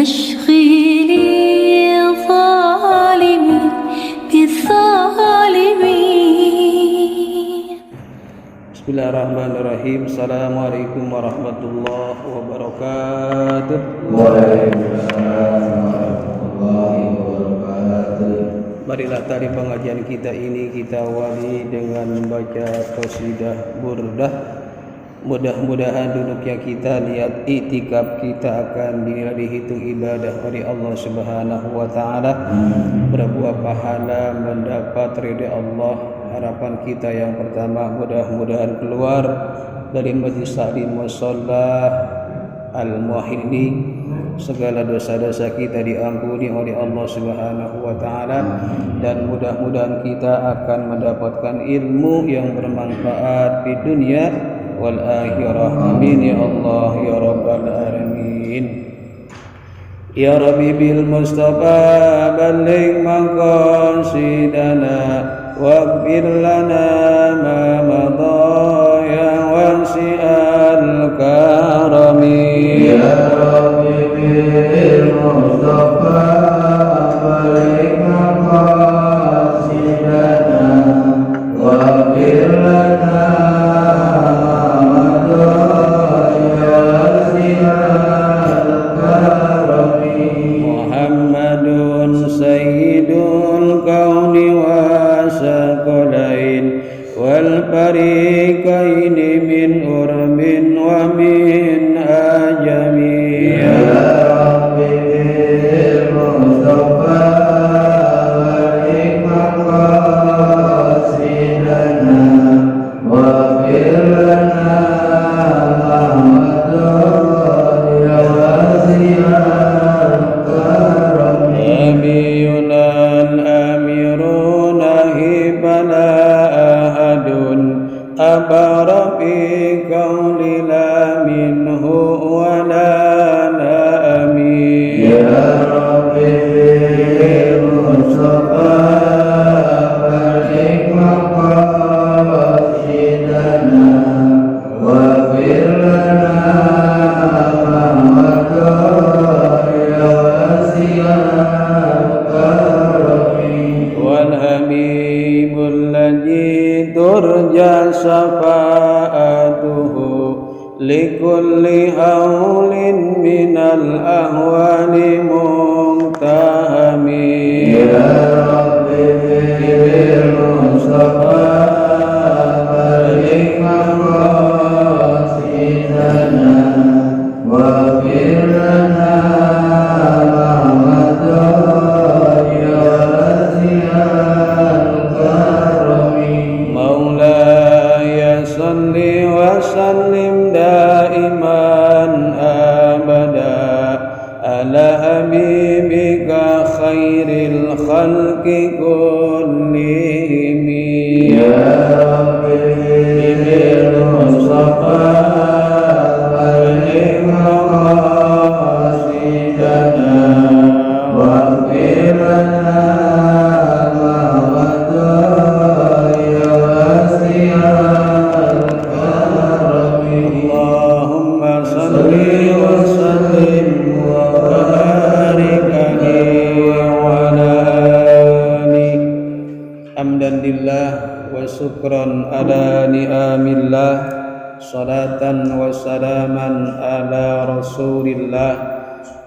تشغيل ظالمين بالظالمين. بسم الله الرحمن الرحيم. Assalamualaikum warahmatullahi wabarakatuh. Waalaikumsalam warahmatullahi wabarakatuh. Marilah tadi pengajian kita ini kita awali dengan membaca qasidah burdah. Mudah-mudahan duduknya kita, niat iktikaf kita akan dihitung ibadah oleh Allah Subhanahu wa taala, berbuah pahala, mendapat ridha Allah. Harapan kita yang pertama, mudah-mudahan keluar dari majlis taklim musalla al-muwahhid ini segala dosa-dosa kita diampuni oleh Allah Subhanahu wa taala, dan mudah-mudahan kita akan mendapatkan ilmu yang bermanfaat di dunia wal akhirah. Amin ya Allah ya rabbal alamin. Ya Rabbi bil Mustafa balligh maqasidana waghfir lana ma madha ya wasi'al karami. Ya Rabbi bil Mustafa balligh maqasidana waghfir lana والفريقين من أرم ومن أجم. يا ربي بالمصطفى بلغ مقاصدنا واغفر لنا ما مضى يا واسع الكرم. نبينا الأمير نهبنا أبر في قول لا منه ولا نأمي. يا ربي بالمصطفى بلغ مقاصدنا واغفر لنا ما مضى يا واسع الكرم. والحبيب الذي ترجى شفاعته لكل هول من الأهوال مقتحم. يا ربي بالمصطفى بلغ مقاصدنا واغفر لنا ما مضى يا واسع الكرم. مولاي صل وسلم دائما أبدا على حبيبك خير الخلق كلهم. يا ربي بالمصطفى بلغ مقاصدنا واغفر لنا ما مضى يا واسع الكرم. اللهم صل وسلم وبارك عليه وعلى آله. حمدا لله وشكرا على نعم الله، صلاة وسلاما على رسول الله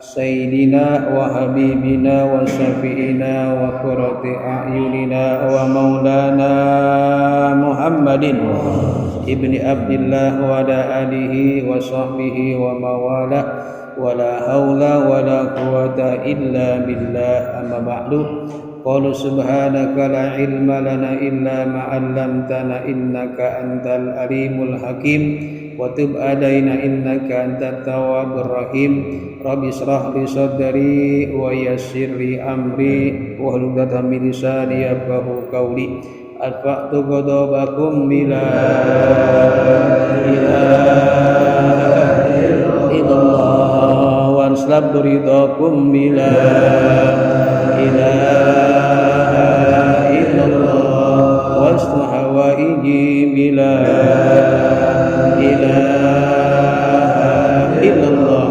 سيدنا وحبيبنا وشفيعنا وقرة أعيننا ومولانا محمد ابن عبد الله وعلى آله وصحبه وموالاه، ولا حول ولا قوة إلا بالله. أما بعد، قالوا سبحانك لا علم لنا إلا ما علمتنا إنك أنت العليم الحكيم وتب علينا إنك أنت التواب الرحيم. رب اشرح لي صدري ويسر لي أمري واحلل عقدة من لساني يفقهوا قولي. أرفعت غضبكم بلا إله إلا الله وأسلبت رضاكم بلا إله إلا الله وأسلبت حوائجي بلا إله إلا الله.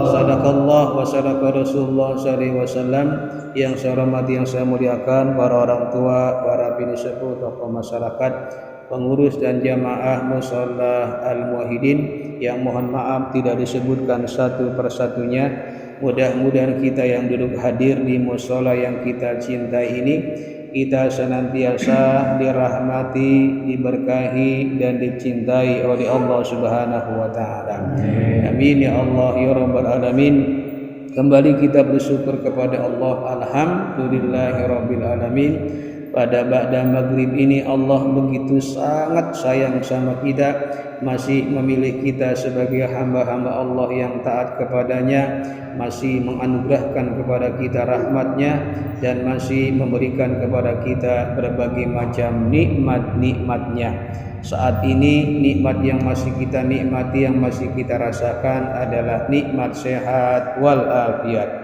صدق الله وصدق رسول SAW, yang saya hormati, yang saya muliakan para orang tua, para bini sepuh, tokoh masyarakat, pengurus dan jamaah mushola Al-Muwahhidin yang mohon maaf tidak disebutkan satu persatunya. Mudah-mudahan kita yang duduk hadir di mushola yang kita cintai ini, kita senantiasa dirahmati, diberkahi dan dicintai oleh Allah Subhanahu wa taala. Amin ya Allah ya rabbal alamin. Kembali kita bersyukur kepada Allah, alhamdulillahirabbil alamin. Pada ba'da maghrib ini Allah begitu sangat sayang sama kita, masih memilih kita sebagai hamba-hamba Allah yang taat kepadanya, masih menganugerahkan kepada kita rahmatnya, dan masih memberikan kepada kita berbagai macam nikmat-nikmatnya. Saat ini nikmat yang masih kita nikmati, yang masih kita rasakan adalah nikmat sehat wal afiat,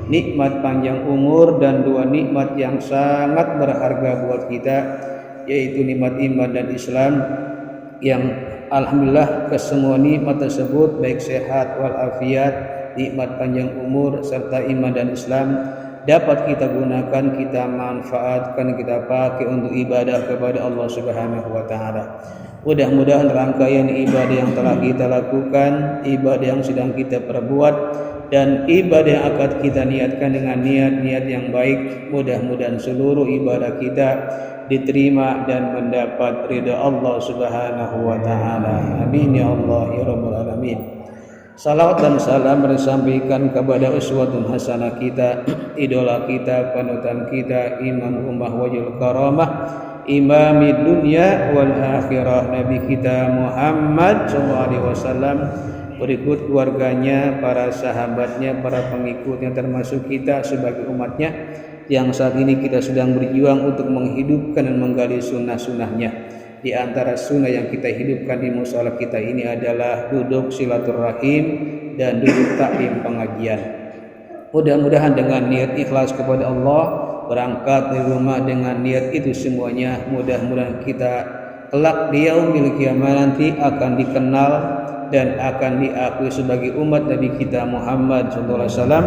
nikmat panjang umur, dan dua nikmat yang sangat berharga buat kita, yaitu nikmat iman dan Islam, yang alhamdulillah kesemua nikmat tersebut baik sehat wal afiat, nikmat panjang umur serta iman dan Islam dapat kita gunakan, kita manfaatkan, kita pakai untuk ibadah kepada Allah Subhanahu wa taala. Mudah-mudahan rangkaian ibadah yang telah kita lakukan, ibadah yang sedang kita perbuat, dan ibadah yang akan kita niatkan dengan niat-niat yang baik, mudah-mudahan seluruh ibadah kita diterima dan mendapat ridha Allah Subhanahu wa taala. Amin ya Allah ya rabbal alamin. Salawat dan salam disampaikan kepada uswatun hasanah kita, idola kita, panutan kita, imam ummah wajul karamah, imamid dunya wal akhirah, Nabi kita Muhammad SAW, berikut keluarganya, para sahabatnya, para pengikutnya, termasuk kita sebagai umatnya yang saat ini kita sedang berjuang untuk menghidupkan dan menggali sunnah-sunnahnya. Di antara sunnah yang kita hidupkan di mushola kita ini adalah duduk silaturahim dan duduk taklim pengajian. Mudah-mudahan dengan niat ikhlas kepada Allah, berangkat dari rumah dengan niat itu semuanya, mudah-mudahan kita kelak di yaumil qiyamah nanti akan dikenal dan akan diakui sebagai umat Nabi kita Muhammad SAW,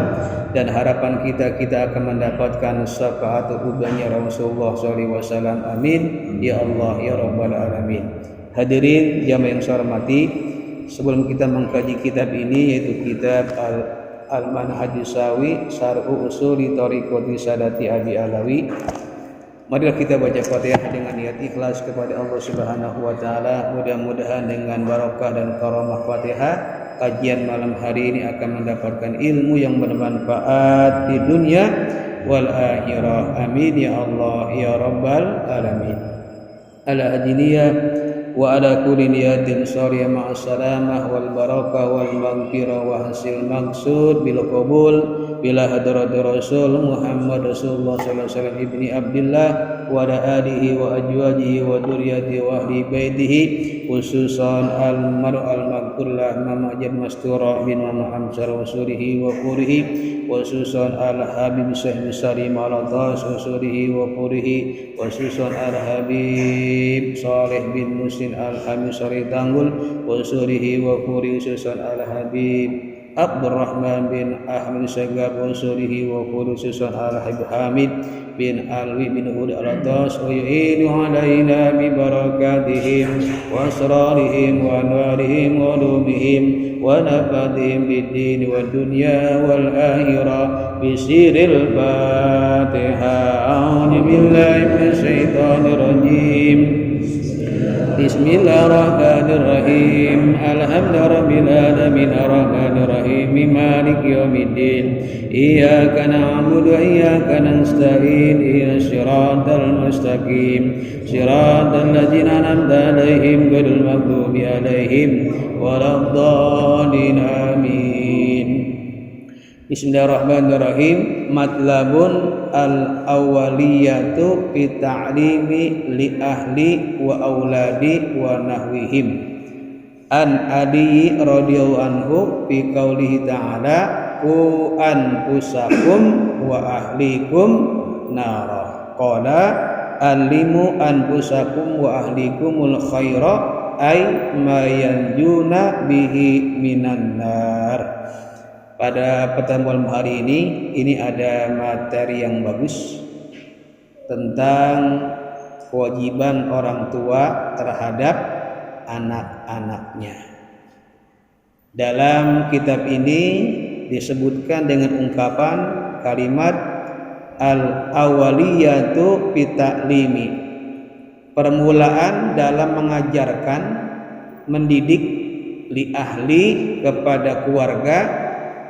dan harapan kita akan mendapatkan syafaat ubahnya Rasulullah SAW. Amin ya Allah ya rabbal alamin. Hadirin jamaah yang saya hormati, sebelum kita mengkaji kitab ini, yaitu kitab Al-Manhajus Shawi Syarhu Usuli Thariqati Sadati Abi Alawi, marilah kita baca Fatihah dengan niat ikhlas kepada Allah Subhanahu wa taala. Mudah-mudahan dengan barokah dan karamah Fatihah, kajian malam hari ini akan mendapatkan ilmu yang bermanfaat di dunia wal akhirah. Amin ya Allah ya rabbal alamin. Ala hadiniyah wa ala kulli niyatin syariah ma'as salamah wal barakah wal maghfirah wa hasil maksud bil qabul bila hadrat Rasul Muhammad Rasulullah sallallahu alaihi wasallam ibni Abdullah wa ala alihi wa azwajihi wa dzurriyyatihi wa ahli baitihi, khususan al-mar'u al-maghfurlah Muhammad Mastura bin Muhammad Rasulih wa qurihi, khususan al-habib Syekh Salim al-Atas Rasulih wa qurihi, khususan al-habib Saleh bin Muslim al-Hamid Sari Tanggul Rasulih wa qurihi, khususan al-habib Abdurrahman bin Ahmad Syagab Rasulih wa khususan al-habib Hamid bin Alwi bin Hud al-Atas, wa yu'inu alaina bi barakatihim wa asrarihim wa anwarihim wa ulumihim wa nafadihim bid din wa dunya wal akhirah bi sirril Fatihah. A'udzu billahi minasy syaithanir rajim. Bismillahirrahmanirrahim. Alhamdulillahirabbil alamin arrahmanir rahim maliki yaumiddin. Iyyaka na'budu wa iyyaka nasta'in. Ihdinas siratal mustaqim. Siratal ladzina an'amta 'alaihim ghairil maghdubi 'alaihim waladdallin. Amin. Bismillahirrahmanirrahim. Matlabun al-awwaliyatu fi ta'limi li ahli wa auladi wa nahwihim. An Ali radhiyallahu anhu fi qaulihi ta'ala qu anfusakum wa ahlikum nara. Qala alimu anfusakum wa ahlikumul khaira ay ma yanjuna bihi minan nar. Pada pertemuan hari ini ada materi yang bagus tentang kewajiban orang tua terhadap anak-anaknya. Dalam kitab ini disebutkan dengan ungkapan kalimat al-awwaliyatu fi ta'limi, permulaan dalam mengajarkan, mendidik li ahli kepada keluarga,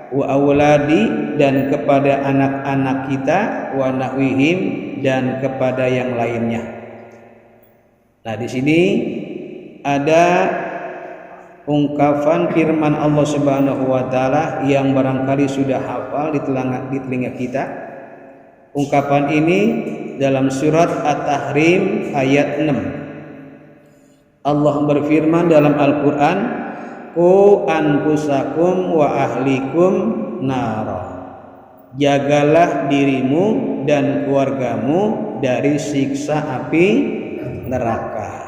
wa auladi dan kepada anak-anak kita, wa nahwihim dan kepada yang lainnya. Nah, di sini ada ungkapan firman Allah Subhanahu wa taala yang barangkali sudah hafal di telinga kita. Ungkapan ini dalam surat At-Tahrim ayat 6. Allah berfirman dalam Al-Qur'an, "Qu anfusakum wa ahlikum nara." Jagalah dirimu dan keluargamu dari siksa api neraka.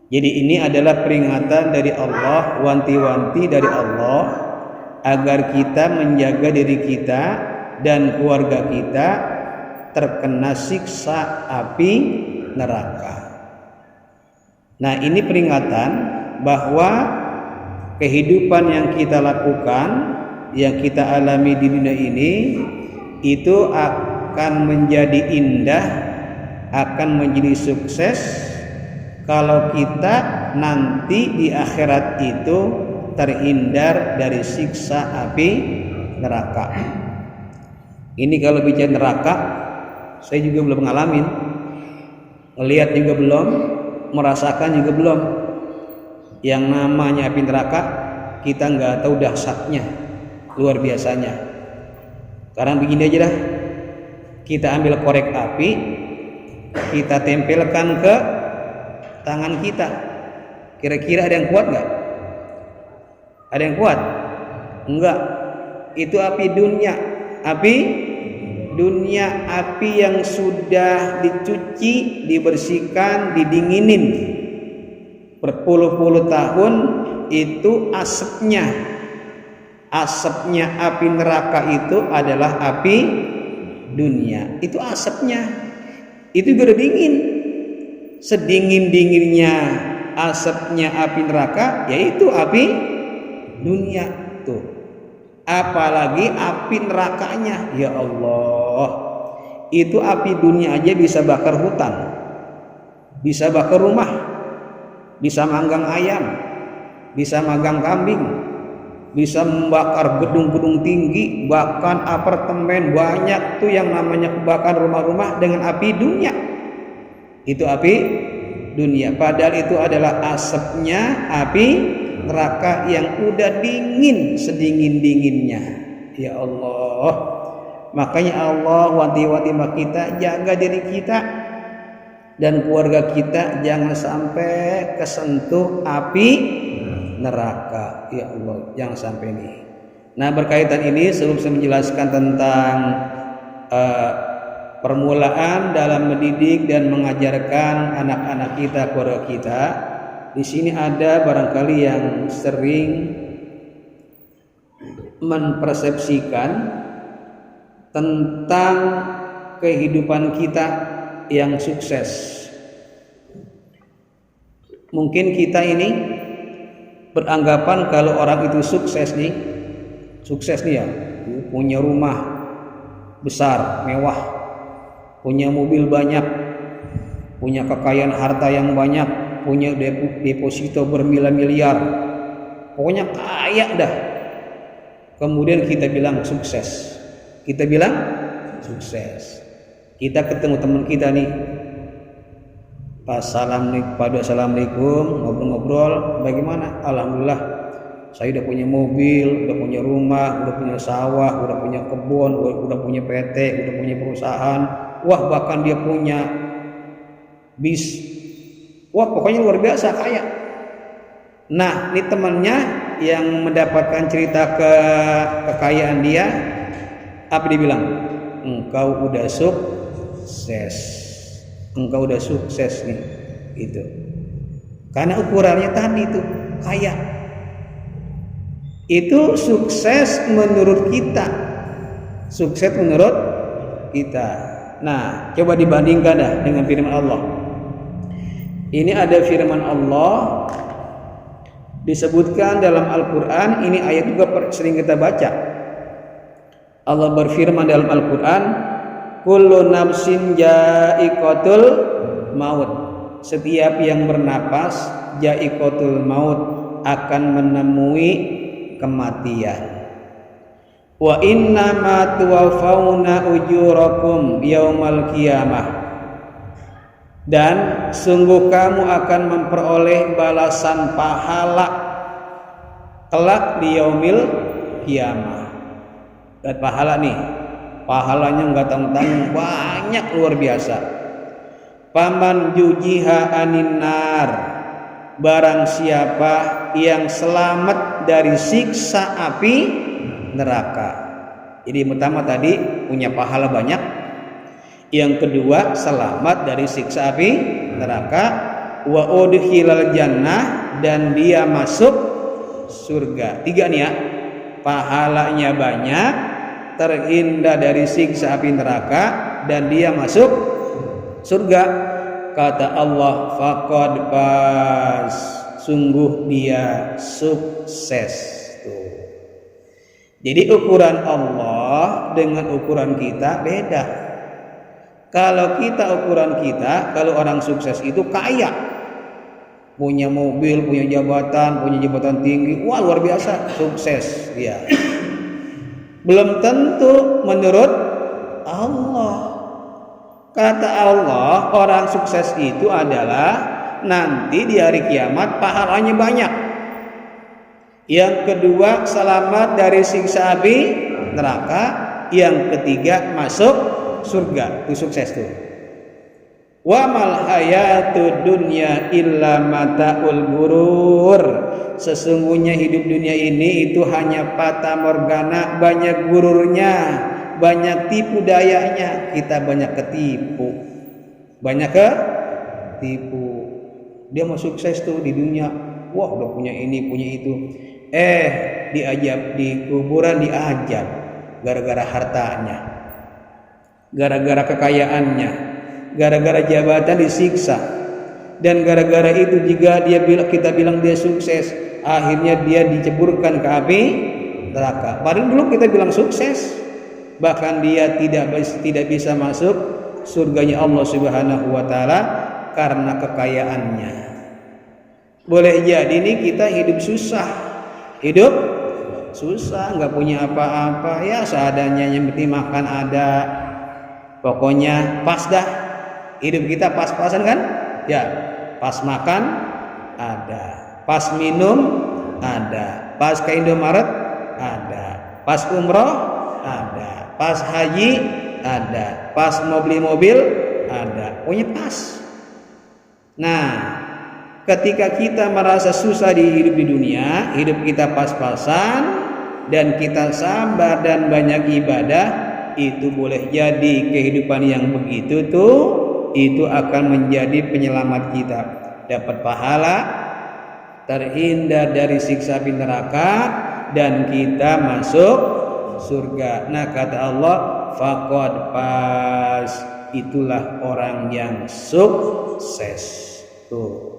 Jadi ini adalah peringatan dari Allah, wanti-wanti dari Allah agar kita menjaga diri kita dan keluarga kita terkena siksa api neraka. Nah, ini peringatan bahwa kehidupan yang kita lakukan, yang kita alami di dunia ini itu akan menjadi indah, akan menjadi sukses kalau kita nanti di akhirat itu terhindar dari siksa api neraka. Ini kalau bicara neraka, saya juga belum ngalamin, melihat juga belum, merasakan juga belum. Yang namanya api neraka kita nggak tahu dahsyatnya, luar biasanya. Sekarang begini aja dah, kita ambil korek api, kita tempelkan ke tangan kita, kira-kira ada yang kuat nggak? Ada yang kuat? Enggak. Itu api dunia, api yang sudah dicuci, dibersihkan, didinginin berpuluh-puluh tahun. Itu asapnya api neraka itu adalah api dunia. Itu asapnya, itu juga udah dingin. Sedingin-dinginnya asapnya api neraka, yaitu api dunia tuh. Apalagi api nerakanya, ya Allah, itu api dunia aja bisa bakar hutan, bisa bakar rumah, bisa manggang ayam, bisa manggang kambing, bisa membakar gedung-gedung tinggi, bahkan apartemen. Banyak tuh yang namanya kebakaran rumah-rumah dengan api dunia. Itu api dunia, padahal itu adalah asapnya api neraka yang udah dingin, sedingin-dinginnya. Ya Allah, makanya Allah wanti-wanti kita, jaga diri kita dan keluarga kita jangan sampai kesentuh api neraka. Ya Allah, jangan sampai ini. Nah, berkaitan ini sebelum saya menjelaskan tentang permulaan dalam mendidik dan mengajarkan anak-anak kita, keluarga kita. Di sini ada barangkali yang sering mempersepsikan tentang kehidupan kita yang sukses. Mungkin kita ini beranggapan kalau orang itu sukses nih ya, punya rumah besar, mewah, punya mobil banyak, punya kekayaan harta yang banyak, punya deposito bermiliar-miliar, pokoknya kaya dah. Kemudian kita bilang sukses. Kita bilang sukses. Kita ketemu teman kita nih, assalamualaikum, ngobrol-ngobrol, bagaimana? Alhamdulillah, saya udah punya mobil, udah punya rumah, udah punya sawah, udah punya kebun, udah punya PT, udah punya perusahaan. Wah, bahkan dia punya bis. Wah, pokoknya luar biasa kaya. Nah, ini temannya yang mendapatkan cerita kekayaan dia, apa dia bilang? Engkau udah sukses. Engkau udah sukses nih, itu. Karena ukurannya tadi itu kaya. Itu sukses menurut kita. Sukses menurut kita. Nah, coba dibandingkan dah dengan firman Allah. Ini ada firman Allah disebutkan dalam Al-Quran. Ini ayat juga sering kita baca. Allah berfirman dalam Al-Quran, kullu nafsin ja'iqatul maut. Setiap yang bernapas ja'iqatul maut, akan menemui kematian. Wa inna ma tuwaffawna ujurakum yaumal qiyamah. Dan sungguh kamu akan memperoleh balasan pahala kelak di yaumil qiyamah. Dan pahala nih, pahalanya enggak tanggung-tanggung, banyak, luar biasa. Paman jujiha anin nar, barang siapa yang selamat dari siksa api neraka. Jadi pertama tadi punya pahala banyak, yang kedua selamat dari siksa api neraka, wa udkhilal jannah, dan dia masuk surga. Tiga nih ya, pahalanya banyak, terhindar dari siksa api neraka, dan dia masuk surga. Kata Allah, faqad faz, sungguh dia sukses. Tuh. Jadi ukuran Allah dengan ukuran kita beda. Kalau kalau orang sukses itu kaya, punya mobil, punya jabatan tinggi, wah luar biasa, sukses dia. Belum tentu menurut Allah. Kata Allah, orang sukses itu adalah nanti di hari kiamat pahalanya banyak. Yang kedua, selamat dari siksa api neraka. Yang ketiga, masuk surga. Itu sukses tuh. Wa mal hayatud dunya illa mataul gurur. Sesungguhnya hidup dunia ini itu hanya fata morgana, banyak gururnya, banyak tipu dayanya. Kita banyak ketipu. Dia mau sukses tuh di dunia. Wah, udah punya ini, punya itu. Diajab di kuburan, diajab gara-gara hartanya, gara-gara kekayaannya, gara-gara jabatan disiksa. Dan gara-gara itu juga kita bilang dia sukses, akhirnya dia diceburkan ke api neraka. Padahal dulu kita bilang sukses, bahkan dia tidak bisa masuk surganya Allah Subhanahu wa taala karena kekayaannya. Boleh jadi nih kita hidup susah, nggak punya apa-apa, ya seadanya, yang penting makan ada, pokoknya pas dah. Hidup kita pas-pasan kan? Ya, pas makan ada, pas minum ada, pas ke Indomaret ada, pas umroh ada, pas haji ada, pas mau beli mobil ada, pokoknya pas. Nah, ketika kita merasa susah di hidup di dunia, hidup kita pas-pasan, dan kita sabar dan banyak ibadah, itu boleh jadi kehidupan yang begitu tuh, itu akan menjadi penyelamat kita. Dapat pahala, terhindar dari siksa api neraka, dan kita masuk surga. Nah, kata Allah, faqad faz, itulah orang yang sukses. Tuh.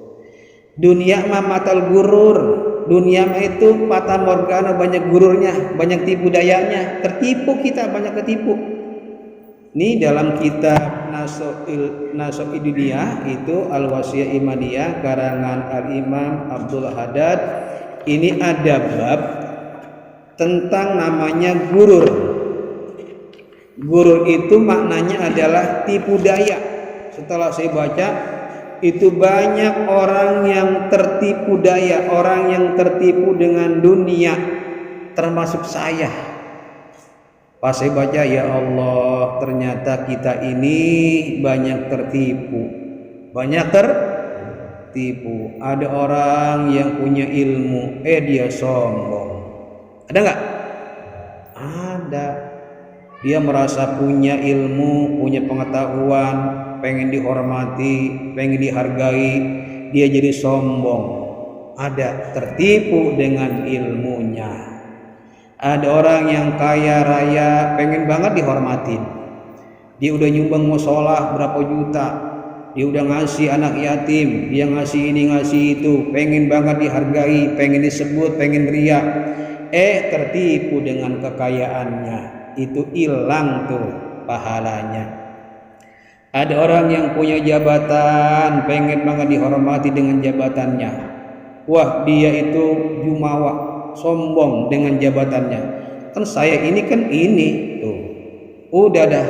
Dunia mah matal gurur. Dunia mah itu fata morgana, banyak gururnya, banyak tipu dayanya. Tertipu kita, banyak ketipu. Ini dalam kitab Naso'i Dunia itu Al-Wasiyah Imaniyah karangan Al-Imam Abdul Haddad. Ini ada bab tentang namanya gurur. Gurur itu maknanya adalah tipu daya. Setelah saya baca, itu banyak orang yang tertipu daya, orang yang tertipu dengan dunia, termasuk saya. Pas saya baca, ya Allah, ternyata kita ini banyak tertipu. Ada orang yang punya ilmu, dia sombong. Ada nggak? Ada. Dia merasa punya ilmu, punya pengetahuan, pengen dihormati, pengen dihargai, dia jadi sombong. Ada tertipu dengan ilmunya. Ada orang yang kaya raya pengen banget dihormatin. Dia udah nyumbang musola berapa juta, dia udah ngasih anak yatim, dia ngasih ini ngasih itu, pengen banget dihargai, pengen disebut, pengen riak. Tertipu dengan kekayaannya, itu hilang tuh pahalanya. Ada orang yang punya jabatan, pengen banget dihormati dengan jabatannya. Wah, dia itu jumawa, sombong dengan jabatannya. Kan saya ini kan ini tuh. Udah dah.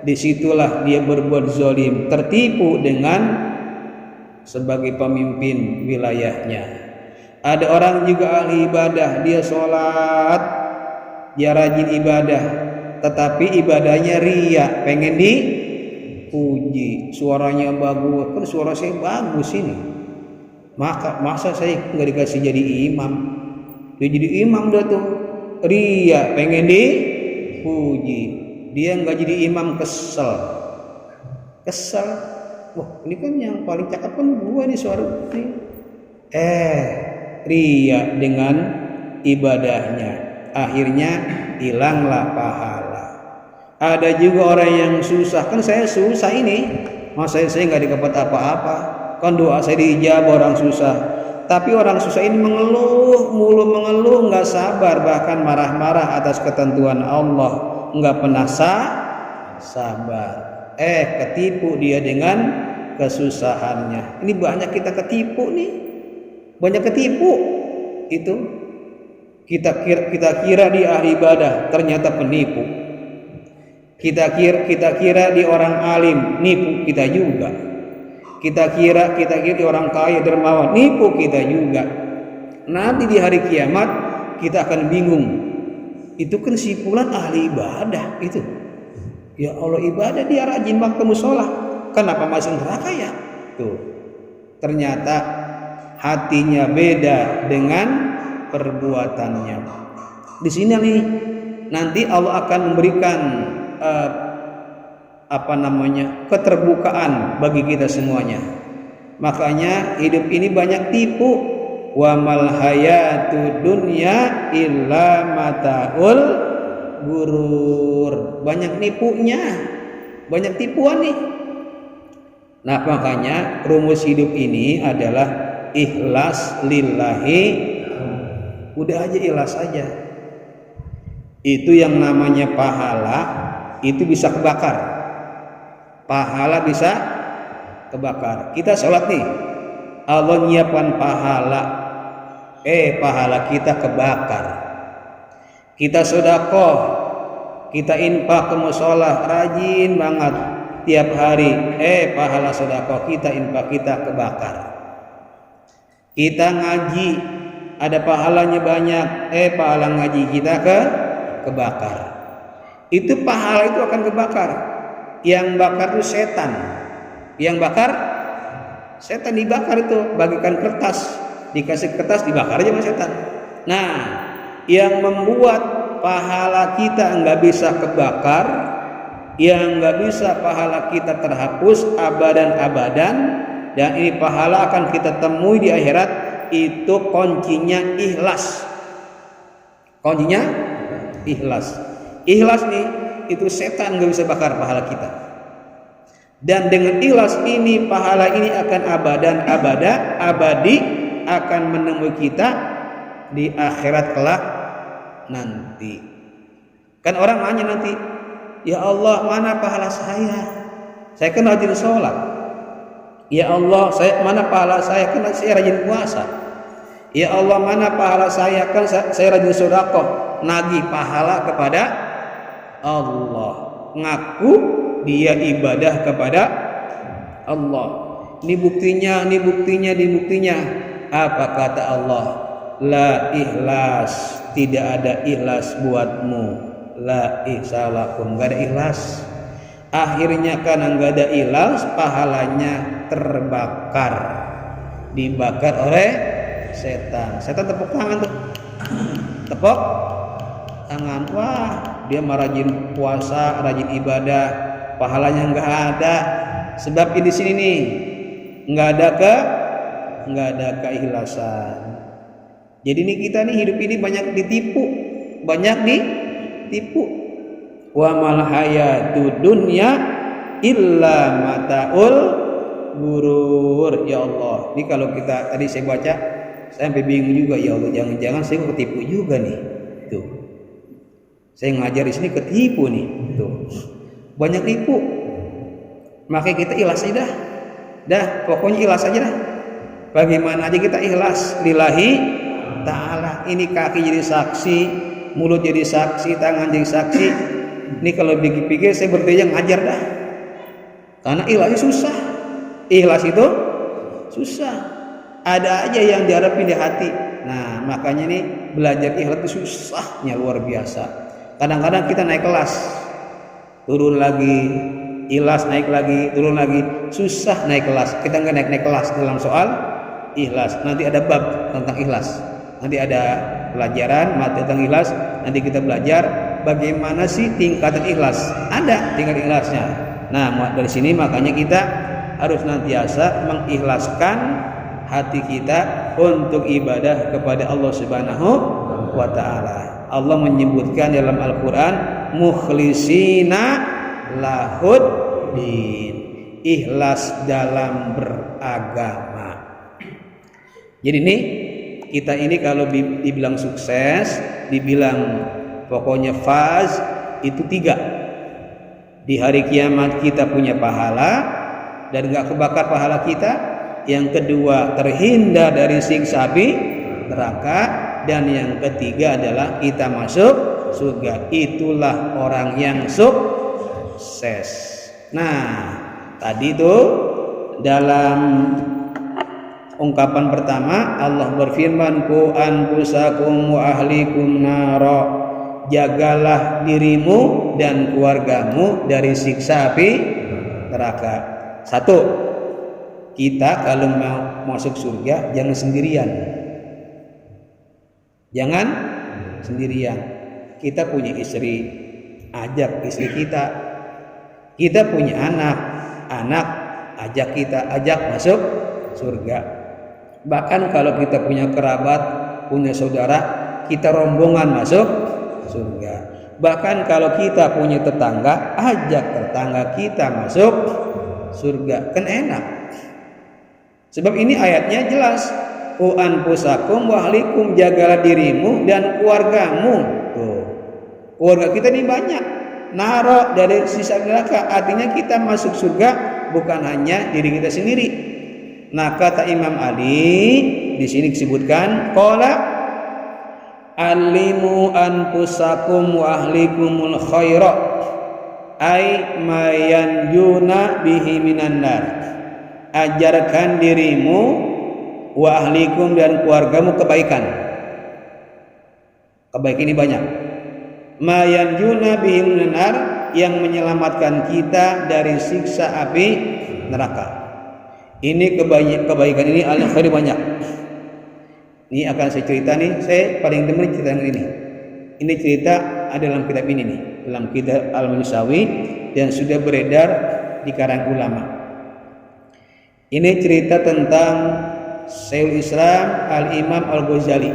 Disitulah dia berbuat zalim, tertipu dengan sebagai pemimpin wilayahnya. Ada orang juga ahli ibadah, dia sholat, dia rajin ibadah, tetapi ibadahnya riya, pengen dipuji, suaranya bagus, kan suara saya bagus ini. Masa saya nggak dikasih jadi imam? Dia jadi imam dah tuh, riya, pengen dipuji. Dia nggak jadi imam, kesel. Wah, ini kan yang paling cakep kan gua nih suara ini. Riya dengan ibadahnya, akhirnya hilanglah pahala. Ada juga orang yang susah, kan saya susah ini, masa saya nggak dapat apa-apa, kan doa saya diijabah orang susah. Tapi orang susah ini mengeluh, mengeluh, nggak sabar, bahkan marah-marah atas ketentuan Allah, nggak pernah sabar. Ketipu dia dengan kesusahannya. Ini banyak kita ketipu nih, banyak ketipu. Itu kita kira di ahli ibadah, ternyata penipu. Kita kira di orang alim, nipu kita juga. Kita kira di orang kaya dermawan, nipu kita juga. Nanti di hari kiamat kita akan bingung. Itu kan si fulan ahli ibadah itu. Ya Allah, ibadah dia rajin banget ke mushola. Kenapa masuk neraka ya? Tuh. Ternyata hatinya beda dengan perbuatannya. Di sini nih nanti Allah akan memberikan keterbukaan bagi kita semuanya. Makanya hidup ini banyak tipu. Wa mal hayatud dunya illa mataul gurur. Banyak nipunya, banyak tipuan nih. Nah, makanya rumus hidup ini adalah ikhlas lillahi. Udah aja ikhlas aja. Itu yang namanya pahala itu bisa kebakar. Pahala bisa kebakar. Kita sholat nih, Allah nyiapkan pahala, pahala kita kebakar. Kita sedekah, kita infak ke mushola, rajin banget tiap hari, pahala sedekah kita, infak kita kebakar. Kita ngaji, ada pahalanya banyak, pahala ngaji kita kebakar. Itu pahala itu akan kebakar. Yang bakar itu setan. Yang bakar setan, dibakar itu, bagikan kertas, dikasih kertas dibakar aja sama setan. Nah, yang membuat pahala kita nggak bisa kebakar, yang nggak bisa pahala kita terhapus abadan, dan ini pahala akan kita temui di akhirat, itu kuncinya ikhlas. Kuncinya ikhlas. Ikhlas nih, itu setan nggak bisa bakar pahala kita. Dan dengan ikhlas ini, pahala ini akan abadi, akan menemui kita di akhirat kelak nanti. Kan orang nanya nanti, ya Allah, mana pahala saya? Saya kan rajin sholat. Ya Allah, mana pahala saya? Kan saya rajin puasa. Ya Allah, mana pahala saya? Kan saya rajin sedekah, nagih pahala kepada Allah, ngaku dia ibadah kepada Allah. Ini buktinya. Apa kata Allah? La ikhlas, tidak ada ikhlas buatmu. La ihsalakum, gak ada ikhlas. Akhirnya karena gak ada ikhlas, pahalanya terbakar, dibakar oleh setan. Setan tepuk tangan tuh, tepuk tangan. Wah, dia rajin puasa, rajin ibadah, pahalanya nggak ada. Sebab di sini nih nggak ada keikhlasan. Jadi ini kita nih hidup ini banyak ditipu, banyak ditipu. Wa mal hayatud dunya illa mataul gurur. Ya Allah, ini kalau kita tadi saya baca saya sampai bingung juga, ya Allah, jangan-jangan saya ketipu juga nih. Tuh. Saya ngajar di sini ketipu nih. Tuh. Banyak tipu. Makanya kita ikhlas aja dah. Dah, pokoknya ikhlas aja dah. Bagaimana aja kita ikhlas lillahi ta'ala. Ini kaki jadi saksi, mulut jadi saksi, tangan jadi saksi. Ini kalau pikir-pikir saya berarti ngajar dah. Karena ikhlas itu susah. Ikhlas itu susah. Ada aja yang diharapin di hati. Nah, makanya nih belajar ikhlas itu susahnya luar biasa. Kadang-kadang kita naik kelas, turun lagi, ikhlas, naik lagi, turun lagi, susah naik kelas. Kita nggak naik kelas dalam soal ikhlas. Nanti ada bab tentang ikhlas, nanti ada pelajaran materi tentang ikhlas. Nanti kita belajar bagaimana sih tingkatan ikhlas. Ada tingkat ikhlasnya. Nah, dari sini makanya kita harus nantiasa mengikhlaskan hati kita untuk ibadah kepada Allah Subhanahu wa ta'ala. Allah menyebutkan dalam Al-Quran mukhlisina lahud din, ikhlas dalam beragama. Jadi ini kita ini kalau dibilang sukses, dibilang pokoknya faz, itu 3. Di hari kiamat kita punya pahala dan gak kebakar pahala kita. Yang kedua, terhindar dari siksa api neraka. Dan yang ketiga adalah kita masuk surga. Itulah orang yang sukses. Nah, tadi itu dalam ungkapan pertama Allah berfirman, ku anfusakum wa ahlikum naro. Jagalah dirimu dan keluargamu dari siksa api neraka. 1. Kita kalau mau masuk surga jangan sendirian. Jangan sendirian. Kita punya istri, ajak istri kita. Kita punya anak, ajak kita, ajak masuk surga. Bahkan kalau kita punya kerabat, punya saudara, kita rombongan masuk surga. Bahkan kalau kita punya tetangga, ajak tetangga kita masuk surga. Kan enak. Sebab ini ayatnya jelas. Ku anfusakum wa ahlikum, jagalah dirimu dan keluargamu. Tuh. Keluarga kita ini banyak. Naro dari sisa neraka, artinya kita masuk surga bukan hanya diri kita sendiri. Nah, kata Imam Ali di sini disebutkan qala alimu anfusakum wa ahlikumul khaira ay mayanjuna bihi minan nar. Ajarkan dirimu wa ahlikum dan keluargamu kebaikan. Kebaikan ini banyak. Ma yanjuna bihim minar, yang menyelamatkan kita dari siksa api neraka. Ini kebaikan ini al-khair banyak. Ini akan saya cerita nih, saya paling demen cerita yang ini. Ini cerita ada dalam kitab ini nih, dalam kitab Al-Musawi dan sudah beredar di kalangan ulama. Ini cerita tentang Syekhul Islam Al-Imam Al-Ghazali.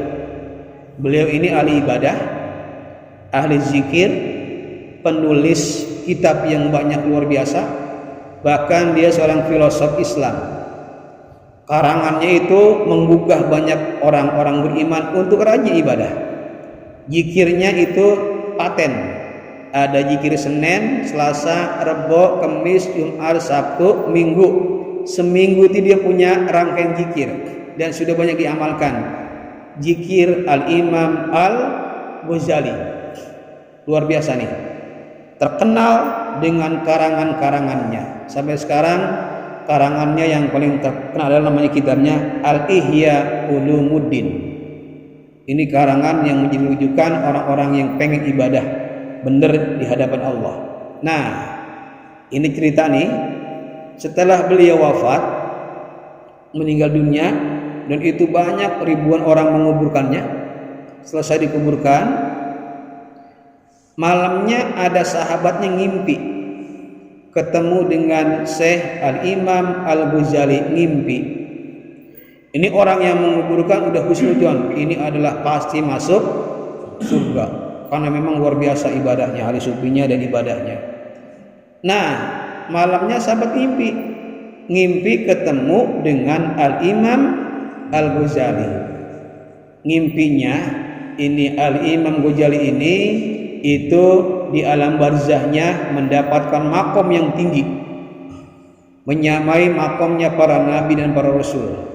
Beliau ini ahli ibadah, ahli zikir, penulis kitab yang banyak luar biasa. Bahkan dia seorang filosof Islam. Karangannya itu menggugah banyak orang-orang beriman untuk rajin ibadah. Zikirnya itu paten. Ada zikir Senin, Selasa, Rebo, Kamis, Jumat, Sabtu, Minggu. Seminggu itu dia punya rangkaian zikir dan sudah banyak diamalkan. Zikir Al-Imam Al-Ghazali luar biasa nih, terkenal dengan karangan-karangannya. Sampai sekarang karangannya yang paling terkenal adalah namanya kitabnya Al-Ihya Ulumuddin. Ini karangan yang menjadi rujukan orang-orang yang pengen ibadah benar di hadapan Allah. Nah, ini cerita nih, setelah beliau wafat, meninggal dunia, dan itu banyak ribuan orang menguburkannya. Selesai dikuburkan, malamnya ada sahabatnya ngimpi ketemu dengan Syekh Al-Imam Al-Ghazali. Ngimpi ini orang yang menguburkan udah husnudzon, ini adalah pasti masuk surga. karena memang luar biasa ibadahnya, ahli sufinya dan ibadahnya. Nah, malamnya sahabat ngimpi ketemu dengan Al-Imam Al-Ghazali. Ngimpinya ini Al-Imam Ghazali ini itu di alam barzahnya mendapatkan makom yang tinggi, menyamai makomnya para nabi dan para rasul.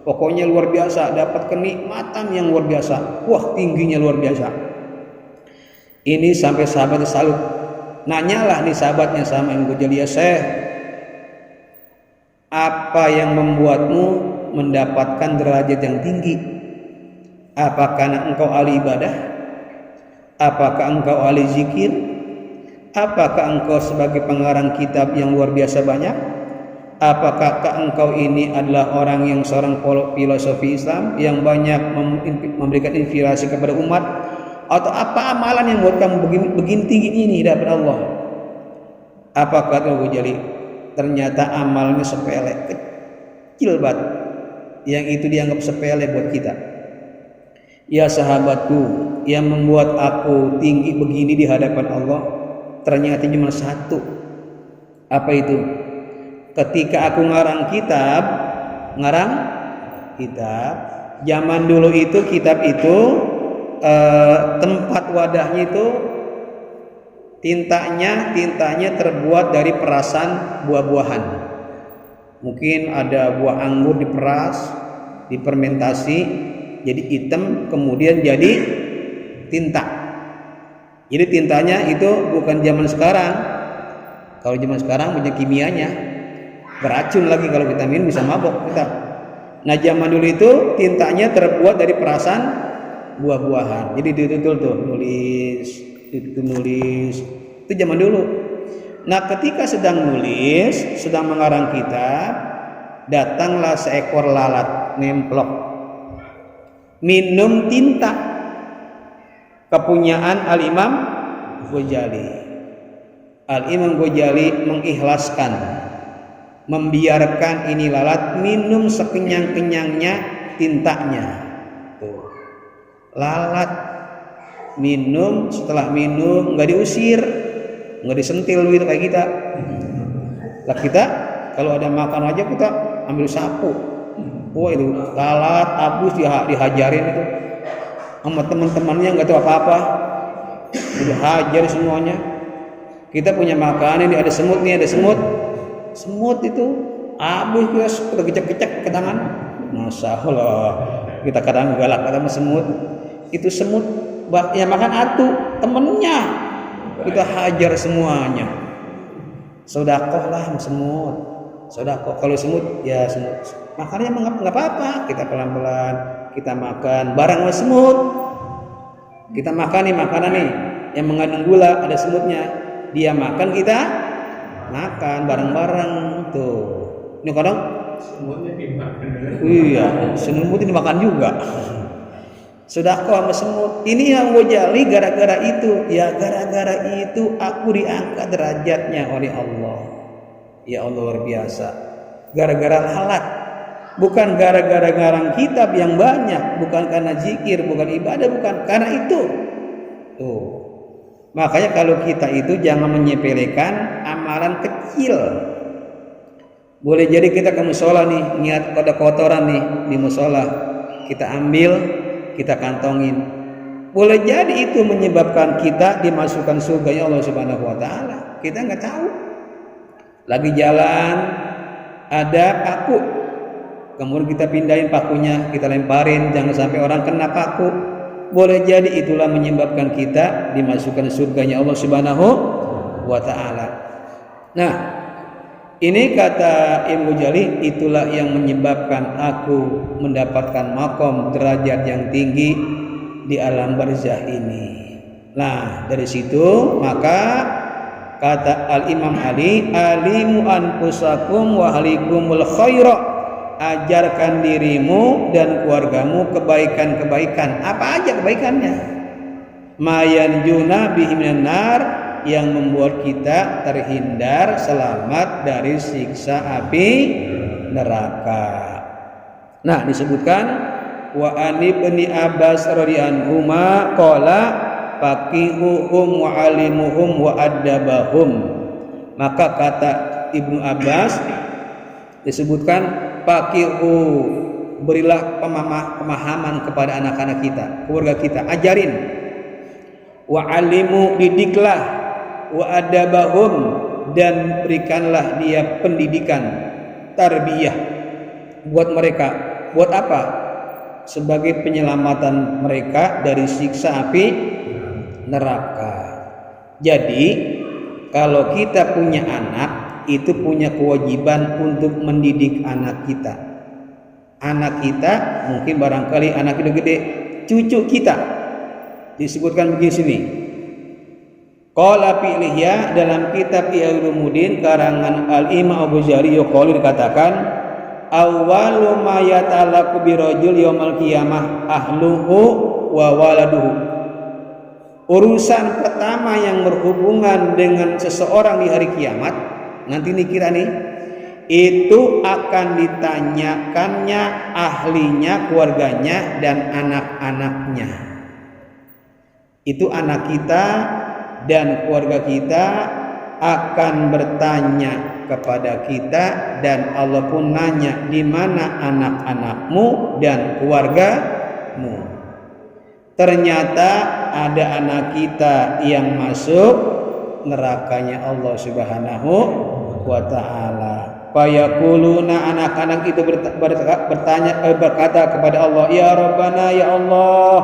Pokoknya luar biasa, dapat kenikmatan yang luar biasa. Wah, tingginya luar biasa. Ini sampai sahabatnya salut. Nanyalah nih sahabatnya sama Imam Ghazali, ya Syekh, apa yang membuatmu mendapatkan derajat yang tinggi? Apakah engkau ahli ibadah? Apakah engkau ahli zikir? Apakah engkau sebagai pengarang kitab yang luar biasa banyak? Apakah engkau ini adalah orang yang seorang filosofi Islam yang banyak memberikan inspirasi kepada umat? Atau apa amalan yang buat kamu begini tinggi ini di hadapan Allah? Apa kata Abu Ghazali? Ternyata amalnya sepele, kecil banget, yang itu dianggap sepele buat kita. Ya sahabatku, yang membuat aku tinggi begini di hadapan Allah ternyata cuma satu. Apa itu? Ketika aku ngarang kitab, zaman dulu itu kitab itu tempat wadahnya itu tintanya terbuat dari perasan buah-buahan. Mungkin ada buah anggur diperas, difermentasi jadi hitam, kemudian jadi tinta. Jadi tintanya itu bukan zaman sekarang. Kalau zaman sekarang punya kimianya, beracun lagi, kalau kita minum bisa mabok kita. Nah, zaman dulu itu tintanya terbuat dari perasan buah-buahan. Jadi ditutul tuh nulis itu zaman dulu. Nah, ketika sedang nulis, sedang mengarang kitab, datanglah seekor lalat nemplok minum tinta kepunyaan Al-Imam Ghazali. Al-Imam Ghazali mengikhlaskan, membiarkan ini lalat minum sekenyang-kenyangnya tintanya. Tuh. Lalat minum, setelah minum nggak diusir, nggak disentil gitu kayak kita. Lah kita kalau ada makan aja kita ambil sapu. Wah, itu lalat abus dihajarin itu sama teman-temannya, nggak tahu apa-apa, udah hajar semuanya. Kita punya makanan ini, ada semut nih, semut itu abis kita kecek-kecek ke tangan. Masya Allah, kita kadang galak sama semut. Itu semut yang makan atu temennya, kita hajar semuanya. Sodakoh lah semut, sodakoh. Kalau semut ya semut makannya nggak apa-apa, kita pelan-pelan kita makan barang sama semut. Kita makan nih makanan nih yang mengandung gula, ada semutnya, dia makan, kita makan bareng-bareng tuh. Ini kadang semutnya dimakan. Iya, semut dimakan juga. Sedekah sama semut. Ini yang Ghazali gara-gara itu. Ya gara-gara itu aku diangkat derajatnya oleh Allah. Ya Allah, luar biasa. Gara-gara lalat. Bukan gara-gara ngarang kitab yang banyak, bukan karena zikir, bukan ibadah, bukan karena itu. Tuh. Makanya kalau kita itu jangan menyepelekan amalan kecil. Boleh jadi kita ke musola nih, niat pada kotoran nih di musola, kita ambil, kita kantongin. Boleh jadi itu menyebabkan kita dimasukkan surganya Allah Subhanahu wa taala. Kita nggak tahu. Lagi jalan ada paku, kemudian kita pindahin pakunya, kita lemparin, jangan sampai orang kena paku. Boleh jadi itulah menyebabkan kita dimasukkan surganya Allah Subhanahu wa taala. Nah, ini kata Imam Ghazali, itulah yang menyebabkan aku mendapatkan makom derajat yang tinggi di alam barzah ini. Nah, dari situ maka kata Al-Imam Ali, alimu anfusakum wa ahlikumul khaira. Ajarkan dirimu dan keluargamu kebaikan-kebaikan. Apa aja kebaikannya? Mayan juna bihi minan nar, yang membuat kita terhindar selamat dari siksa api neraka. Nah, disebutkan wa ani ibni Abbas radhiyallahu anhu qala faqihuhum wa alimuhum wa addabahum. Maka kata Ibnu Abbas disebutkan faqihu, berilah pemahaman kepada anak-anak kita, keluarga kita, ajarin. Wa alimu, didiklah. Wa adabahum, dan berikanlah dia pendidikan, tarbiyah buat mereka. Buat apa? Sebagai penyelamatan mereka dari siksa api neraka. Jadi kalau kita punya anak, itu punya kewajiban untuk mendidik anak kita. Anak kita mungkin barangkali anak udah gede, cucu kita. Disebutkan begini sini. Qala fi Ihya, dalam kitab Ihya Ulumuddin karangan Al-Imam Abu Jari Yuqauli dikatakan, awwalu ma yata'allaqu birajul yaumil qiyamah ahluhu wa waladuhu. Urusan pertama yang berhubungan dengan seseorang di hari kiamat, nanti nih kira nih, itu akan ditanyakannya ahlinya, keluarganya, dan anak-anaknya. Itu anak kita dan keluarga kita akan bertanya kepada kita, dan Allah pun nanya, di mana anak-anakmu dan keluargamu. Ternyata ada anak kita yang masuk nerakanya Allah Subhanahu wa ta'ala. Fayaquluna, anak-anak itu berkata kepada Allah, ya Rabbana, ya Allah,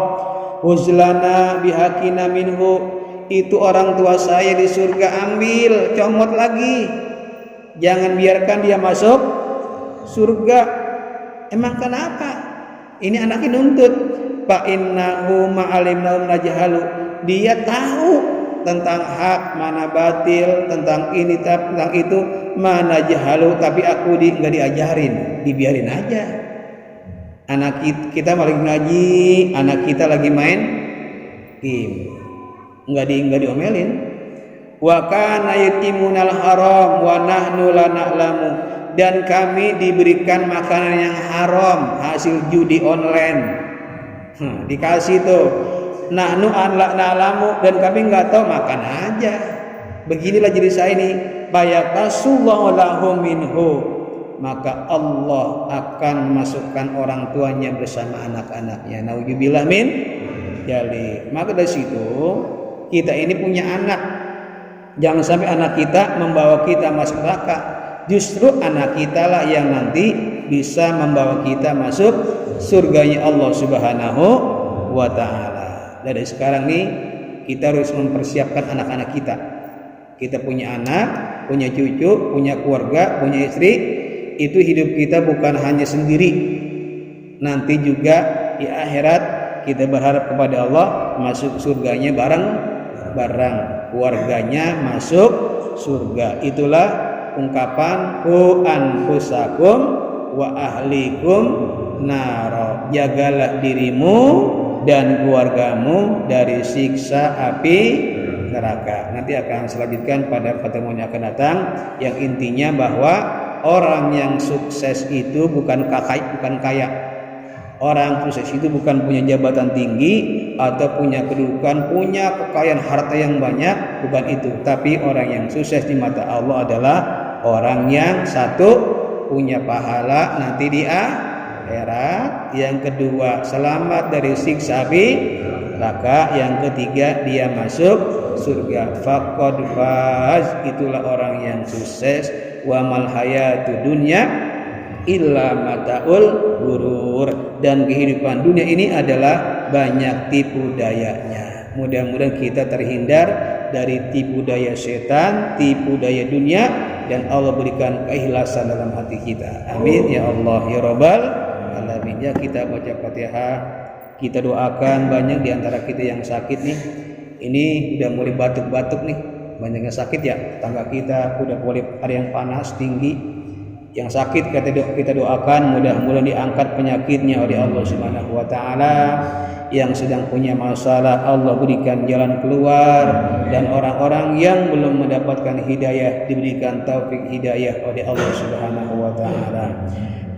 uzlana bihaqina minhu. Itu orang tua saya di surga, ambil, comot lagi, jangan biarkan dia masuk surga. Emang kenapa? Ini anaknya nuntut. Fa innahu ma'alimnahum najhalu. Dia tahu tentang hak, mana batil, tentang ini, tentang itu, mana jahalu, tapi aku nggak diajarin, dibiarin aja. Anak kita lagi ngaji, anak kita lagi main game, nggak diomelin. Wa kana yatimunal haram wa nahnu la na'lamu, dan kami diberikan makanan yang haram, hasil judi online. Dikasih tuh, nahnu an la na'lamu, dan kami nggak tahu, makan aja. Beginilah jadi saya ini, bayakasullahu lahum minhu, maka Allah akan masukkan orang tuanya bersama anak-anaknya. Nauzubillah min jali. Maka dari situ kita ini punya anak, jangan sampai anak kita membawa kita masuk neraka. Justru anak kita lah yang nanti bisa membawa kita masuk surganya Allah Subhanahu wa ta'ala. Dari sekarang nih kita harus mempersiapkan anak-anak kita. Kita punya anak, punya cucu, punya keluarga, punya istri. Itu hidup kita bukan hanya sendiri. Nanti juga di akhirat kita berharap kepada Allah masuk surganya bareng-bareng, keluarganya masuk surga. Itulah ungkapan ku anfusakum wa ahlikum naro. Jagalah dirimu dan keluargamu dari siksa api neraka. Nanti akan selanjutkan pada pertemuan yang akan datang, yang intinya bahwa orang yang sukses itu bukan kaya. Orang sukses itu bukan punya jabatan tinggi atau punya kedudukan, punya kekayaan harta yang banyak, bukan itu. Tapi orang yang sukses di mata Allah adalah orang yang satu punya pahala nanti di akhirat, yang kedua selamat dari siksa api neraka, yang ketiga dia masuk surga. Faqad faz, itulah orang yang sukses. Wa mal hayatud dunya illa mataul ghurur, dan kehidupan dunia ini adalah banyak tipu dayanya. Mudah-mudahan kita terhindar dari tipu daya setan, tipu daya dunia, dan Allah berikan keikhlasan dalam hati kita. Amin ya Allah ya Rabbal alamin. Ya, kita baca Fatihah, kita doakan. Banyak di antara kita yang sakit nih. Ini udah mulai batuk-batuk nih. Banyak yang sakit ya, tetangga kita udah mulai ada yang panas tinggi. Yang sakit kita doakan mudah-mudahan diangkat penyakitnya oleh Allah Subhanahu wa taala. Yang sedang punya masalah Allah berikan jalan keluar, dan orang-orang yang belum mendapatkan hidayah diberikan taufik hidayah oleh Allah Subhanahu wa taala.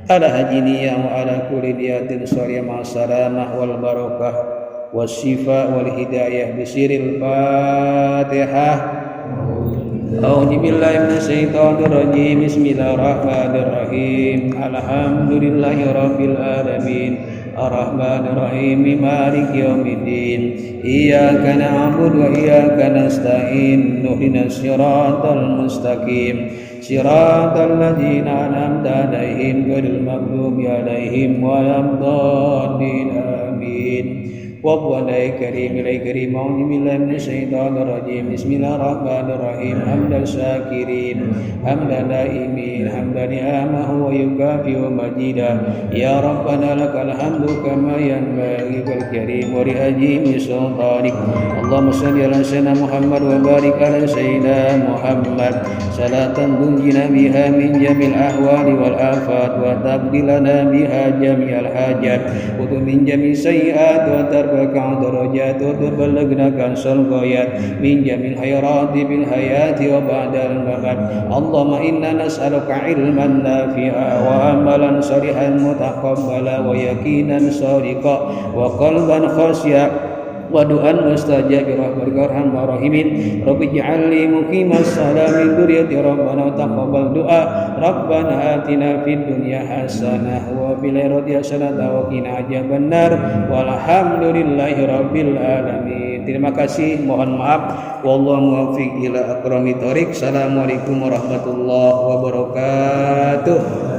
Ala hajiniya wa ala kulli diyatin syariya ma salamah wal barakah والشفاء والهداية بسر الفاتحة. أعوذ بالله من الشيطان الرجيم. بسم الله الرحمن الرحيم. الحمد لله رب العالمين الرحمن الرحيم مالك يوم الدين إياك نعبد وإياك نستعين اهدنا الصراط المستقيم صراط الذين أنعمت عليهم غير المغضوب عليهم ولا الضالين آمين. ربنا كريم إليك كريم. أعوذ بالله من الشيطان الرجيم. بسم الله الرحمن الرحيم. حمد الشاكرين حمد دائمين حمد نعمه ويكافئ مجيدا. يا ربنا لك الحمد كما ينبغي الكريم ولعظيم سلطانك. اللهم صل على سيدنا محمد وبارك على سيدنا محمد صلاة تنجينا بها من جميع الأحوال والآفات وتقضي لنا بها جميع الحاجات ومن جميع السيئات وترفع درجات وتبلغنا كنصر الغايات من جميع الخيرات بالحياة وبعد الممات. اللهم إنا نسألك علما نافعا وعملا صالحا متقبلا ويقينا صادقا وقلبا خاشعا ودعاء مستجاب برحمتك ارحم الراحمين. رب اجعل لي مقيم الصلاة من ذريتي ربنا تقبل دعاء. ربنا آتنا في الدنيا حسنة وفي الآخرة حسنة وقنا عذاب النار والحمد لله رب العالمين. Terima kasih, mohon maaf. Wallahu muwaffiq ila aqwamit thoriq. Assalamualaikum warahmatullahi wabarakatuh.